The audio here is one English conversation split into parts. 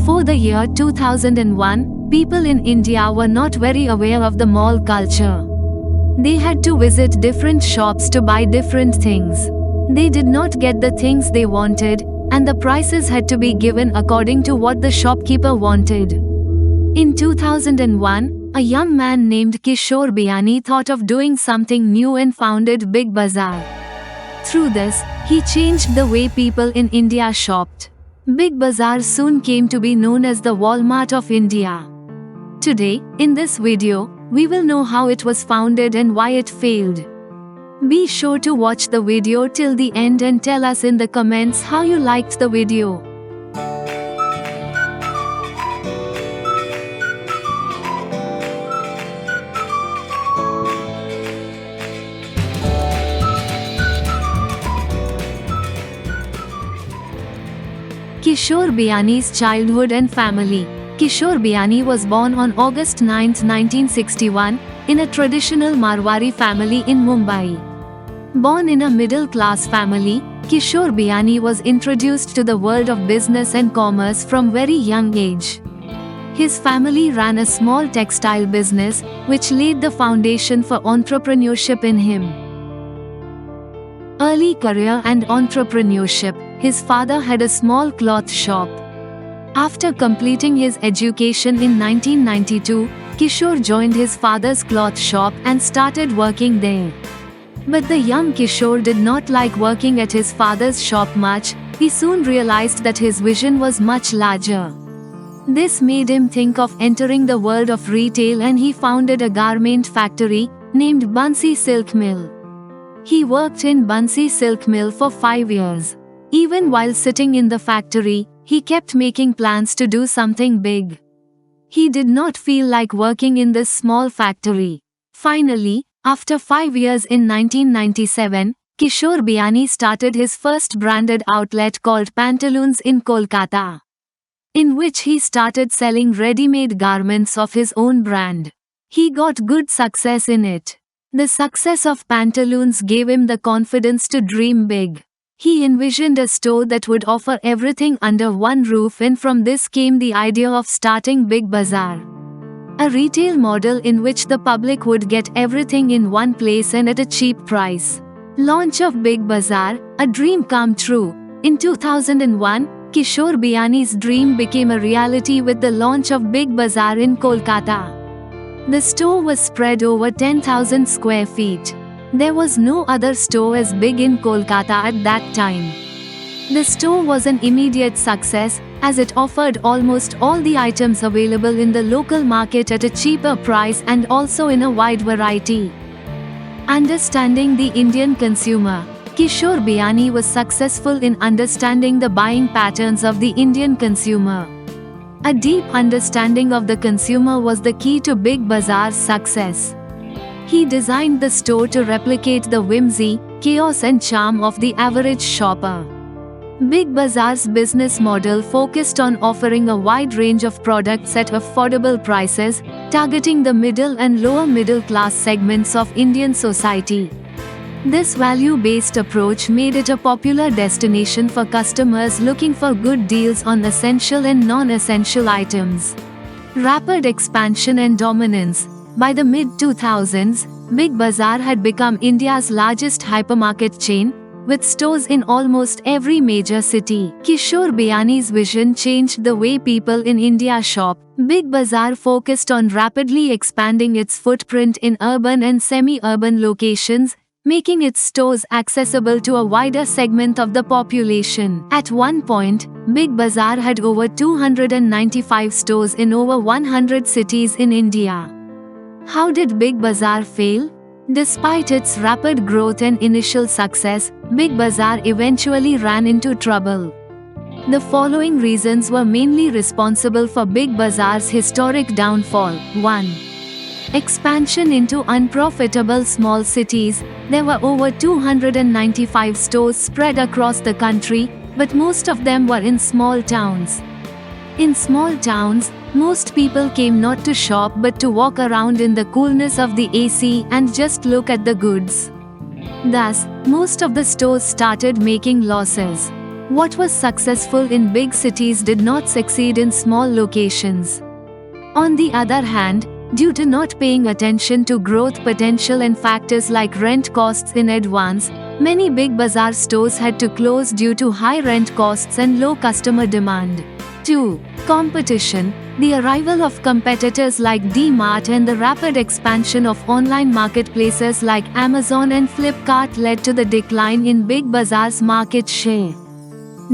Before the year 2001, people in India were not very aware of the mall culture. They had to visit different shops to buy different things. They did not get the things they wanted, and the prices had to be given according to what the shopkeeper wanted. In 2001, a young man named Kishore Biyani thought of doing something new and founded Big Bazaar. Through this, he changed the way people in India shopped. Big Bazaar soon came to be known as the Walmart of India. Today, in this video, we will know how it was founded and why it failed. Be sure to watch the video till the end and tell us in the comments how you liked the video. Kishore Biyani's childhood and family. Kishore Biyani was born on August 9, 1961, in a traditional Marwari family in Mumbai. Born in a middle-class family, Kishore Biyani was introduced to the world of business and commerce from very young age. His family ran a small textile business, which laid the foundation for entrepreneurship in him. Early career and entrepreneurship. His father had a small cloth shop. After completing his education in 1992, Kishore joined his father's cloth shop and started working there. But the young Kishore did not like working at his father's shop much. He soon realized that his vision was much larger. This made him think of entering the world of retail, and he founded a garment factory named Bansi Silk Mill. He worked in Bansi Silk Mill for 5 years. Even while sitting in the factory, he kept making plans to do something big. He did not feel like working in this small factory. Finally, after 5 years in 1997, Kishore Biyani started his first branded outlet called Pantaloons in Kolkata, in which he started selling ready-made garments of his own brand. He got good success in it. The success of Pantaloons gave him the confidence to dream big. He envisioned a store that would offer everything under one roof, and from this came the idea of starting Big Bazaar, a retail model in which the public would get everything in one place and at a cheap price. Launch of Big Bazaar, a dream come true. In 2001, Kishore Biyani's dream became a reality with the launch of Big Bazaar in Kolkata. The store was spread over 10,000 square feet. There was no other store as big in Kolkata at that time. The store was an immediate success, as it offered almost all the items available in the local market at a cheaper price and also in a wide variety. Understanding the Indian consumer. Kishore Biyani was successful in understanding the buying patterns of the Indian consumer. A deep understanding of the consumer was the key to Big Bazaar's success. He designed the store to replicate the whimsy, chaos and charm of the average shopper. Big Bazaar's business model focused on offering a wide range of products at affordable prices, targeting the middle and lower middle class segments of Indian society. This value-based approach made it a popular destination for customers looking for good deals on essential and non-essential items. Rapid expansion and dominance. By the mid-2000s, Big Bazaar had become India's largest hypermarket chain, with stores in almost every major city. Kishore Biyani's vision changed the way people in India shop. Big Bazaar focused on rapidly expanding its footprint in urban and semi-urban locations, making its stores accessible to a wider segment of the population. At one point, Big Bazaar had over 295 stores in over 100 cities in India. How did Big Bazaar fail? Despite its rapid growth and initial success, Big Bazaar eventually ran into trouble. The following reasons were mainly responsible for Big Bazaar's historic downfall. 1. Expansion into unprofitable small cities. There were over 295 stores spread across the country, but most of them were in small towns. In small towns, most people came not to shop but to walk around in the coolness of the AC and just look at the goods. Thus, most of the stores started making losses. What was successful in big cities did not succeed in small locations. On the other hand, due to not paying attention to growth potential and factors like rent costs in advance, many Big Bazaar stores had to close due to high rent costs and low customer demand. 2. Competition. The arrival of competitors like D-Mart and the rapid expansion of online marketplaces like Amazon and Flipkart led to the decline in Big Bazaar's market share.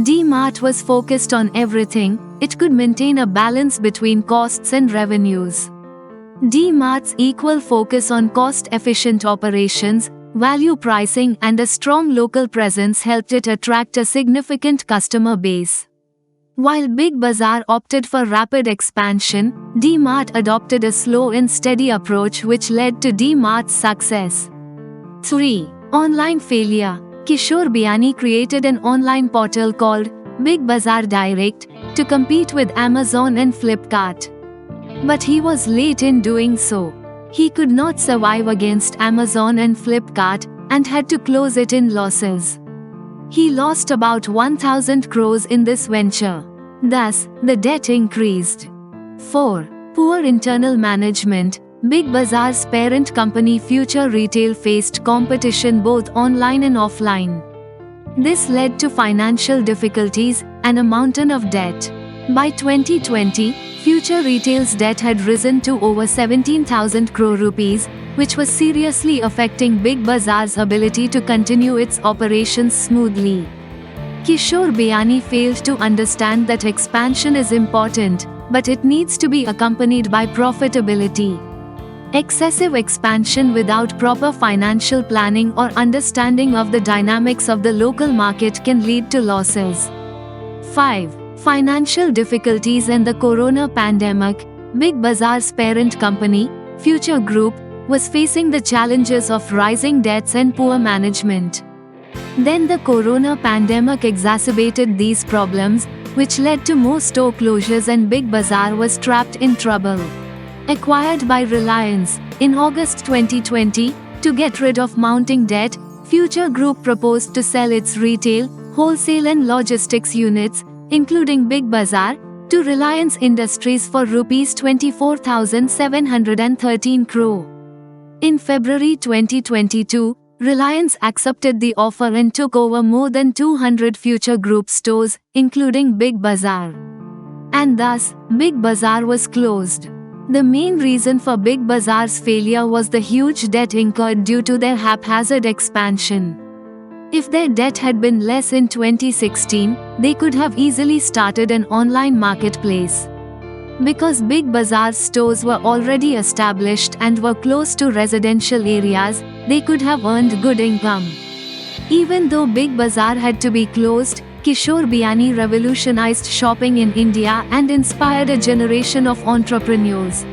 D-Mart was focused on everything; it could maintain a balance between costs and revenues. D-Mart's equal focus on cost-efficient operations, value pricing and a strong local presence helped it attract a significant customer base. While Big Bazaar opted for rapid expansion, D-Mart adopted a slow and steady approach which led to D-Mart's success. 3. Online failure. Kishore Biyani created an online portal called Big Bazaar Direct to compete with Amazon and Flipkart. But he was late in doing so. He could not survive against Amazon and Flipkart and had to close it in losses. He lost about 1,000 crores in this venture. Thus, the debt increased. 4. Poor internal management. Big Bazaar's parent company Future Retail faced competition both online and offline. This led to financial difficulties and a mountain of debt. By 2020, Future Retail's debt had risen to over 17,000 crore rupees, which was seriously affecting Big Bazaar's ability to continue its operations smoothly. Kishore Biyani failed to understand that expansion is important, but it needs to be accompanied by profitability. Excessive expansion without proper financial planning or understanding of the dynamics of the local market can lead to losses. 5. Financial difficulties and the corona pandemic. Big Bazaar's parent company, Future Group, was facing the challenges of rising debts and poor management. Then the corona pandemic exacerbated these problems, which led to more store closures and Big Bazaar was trapped in trouble. Acquired by Reliance in August 2020, to get rid of mounting debt, Future Group proposed to sell its retail, wholesale and logistics units, including Big Bazaar, to Reliance Industries for Rs 24,713 crore. In February 2022, Reliance accepted the offer and took over more than 200 Future Group stores, including Big Bazaar. And thus, Big Bazaar was closed. The main reason for Big Bazaar's failure was the huge debt incurred due to their haphazard expansion. If their debt had been less in 2016, they could have easily started an online marketplace. Because Big Bazaar's stores were already established and were close to residential areas, they could have earned good income. Even though Big Bazaar had to be closed, Kishore Biyani revolutionized shopping in India and inspired a generation of entrepreneurs.